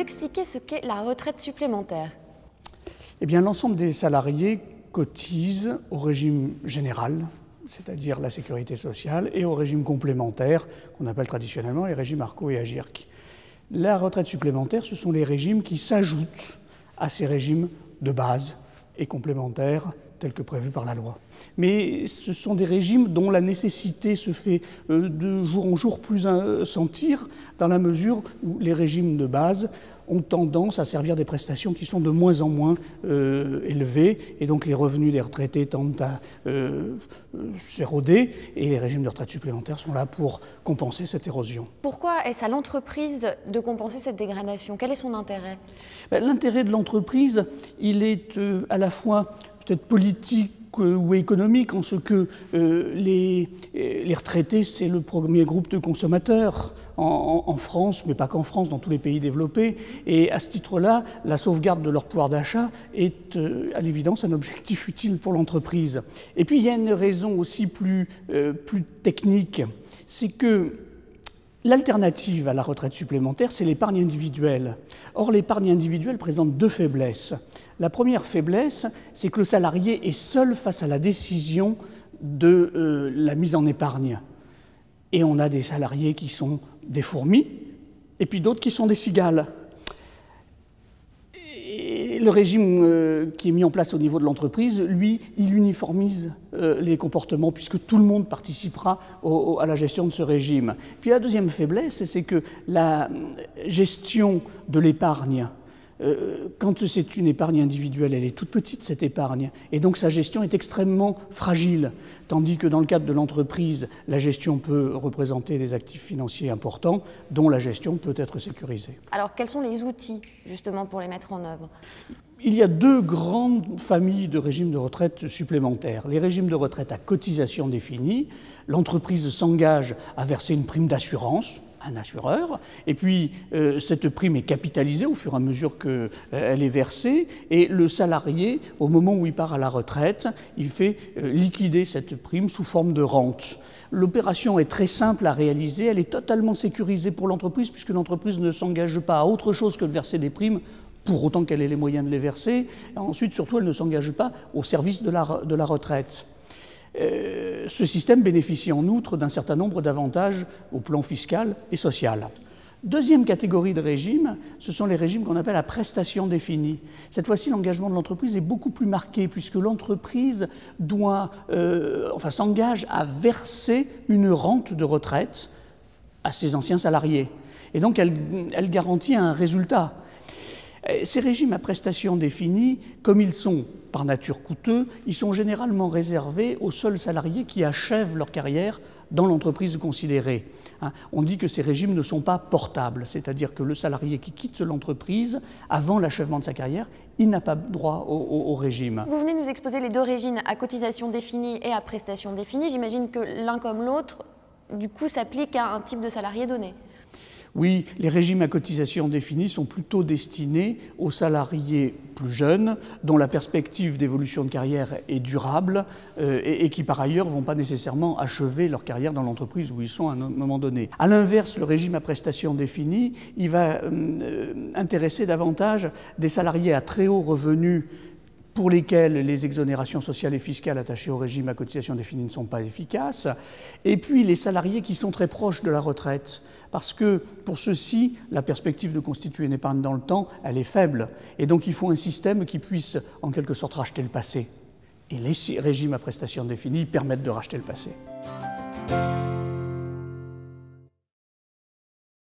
expliquer ce qu'est la retraite supplémentaire? Eh bien, l'ensemble des salariés cotisent au régime général, c'est-à-dire la sécurité sociale, et au régime complémentaire, qu'on appelle traditionnellement les régimes ARCO et AGIRC. La retraite supplémentaire, ce sont les régimes qui s'ajoutent à ces régimes de base et complémentaires tels que prévus par la loi. Mais ce sont des régimes dont la nécessité se fait de jour en jour plus sentir, dans la mesure où les régimes de base ont tendance à servir des prestations qui sont de moins en moins élevées, et donc les revenus des retraités tendent à s'éroder, et les régimes de retraite supplémentaires sont là pour compenser cette érosion. Pourquoi est-ce à l'entreprise de compenser cette dégradation? Quel est son intérêt? L'intérêt de l'entreprise, il est à la fois peut-être politique ou économique, en ce que les retraités, c'est le premier groupe de consommateurs en France, mais pas qu'en France, dans tous les pays développés. Et à ce titre-là, la sauvegarde de leur pouvoir d'achat est à l'évidence un objectif utile pour l'entreprise. Et puis il y a une raison aussi plus technique, c'est que l'alternative à la retraite supplémentaire, c'est l'épargne individuelle. Or, l'épargne individuelle présente deux faiblesses. La première faiblesse, c'est que le salarié est seul face à la décision de la mise en épargne. Et on a des salariés qui sont des fourmis, et puis d'autres qui sont des cigales. Et le régime qui est mis en place au niveau de l'entreprise, lui, il uniformise les comportements, puisque tout le monde participera à la gestion de ce régime. Puis la deuxième faiblesse, c'est que la gestion de l'épargne, quand c'est une épargne individuelle, elle est toute petite, cette épargne, et donc sa gestion est extrêmement fragile, tandis que dans le cadre de l'entreprise, la gestion peut représenter des actifs financiers importants, dont la gestion peut être sécurisée. Alors, quels sont les outils, justement, pour les mettre en œuvre? Il y a deux grandes familles de régimes de retraite supplémentaires. Les régimes de retraite à cotisation définie. L'entreprise s'engage à verser une prime d'assurance, un assureur, et puis cette prime est capitalisée au fur et à mesure qu'elle est versée, et le salarié, au moment où il part à la retraite, il fait liquider cette prime sous forme de rente. L'opération est très simple à réaliser, elle est totalement sécurisée pour l'entreprise, puisque l'entreprise ne s'engage pas à autre chose que de verser des primes, pour autant qu'elle ait les moyens de les verser. Et ensuite, surtout, elle ne s'engage pas au service de la retraite. Ce système bénéficie en outre d'un certain nombre d'avantages au plan fiscal et social. Deuxième catégorie de régimes, ce sont les régimes qu'on appelle à prestation définie. Cette fois-ci, l'engagement de l'entreprise est beaucoup plus marqué, puisque l'entreprise s'engage à verser une rente de retraite à ses anciens salariés. Et donc, elle garantit un résultat. Ces régimes à prestations définies, comme ils sont par nature coûteux, ils sont généralement réservés aux seuls salariés qui achèvent leur carrière dans l'entreprise considérée. On dit que ces régimes ne sont pas portables, c'est-à-dire que le salarié qui quitte l'entreprise avant l'achèvement de sa carrière, il n'a pas droit au régime. Vous venez de nous exposer les deux régimes à cotisation définie et à prestation définie. J'imagine que l'un comme l'autre, du coup, s'applique à un type de salarié donné. Oui, les régimes à cotisation définie sont plutôt destinés aux salariés plus jeunes, dont la perspective d'évolution de carrière est durable et qui, par ailleurs, ne vont pas nécessairement achever leur carrière dans l'entreprise où ils sont à un moment donné. À l'inverse, le régime à prestation définie, il va intéresser davantage des salariés à très haut revenu pour lesquels les exonérations sociales et fiscales attachées au régime à cotisation définie ne sont pas efficaces, et puis les salariés qui sont très proches de la retraite, parce que pour ceux-ci, la perspective de constituer une épargne dans le temps, elle est faible, et donc il faut un système qui puisse en quelque sorte racheter le passé. Et les régimes à prestations définies permettent de racheter le passé.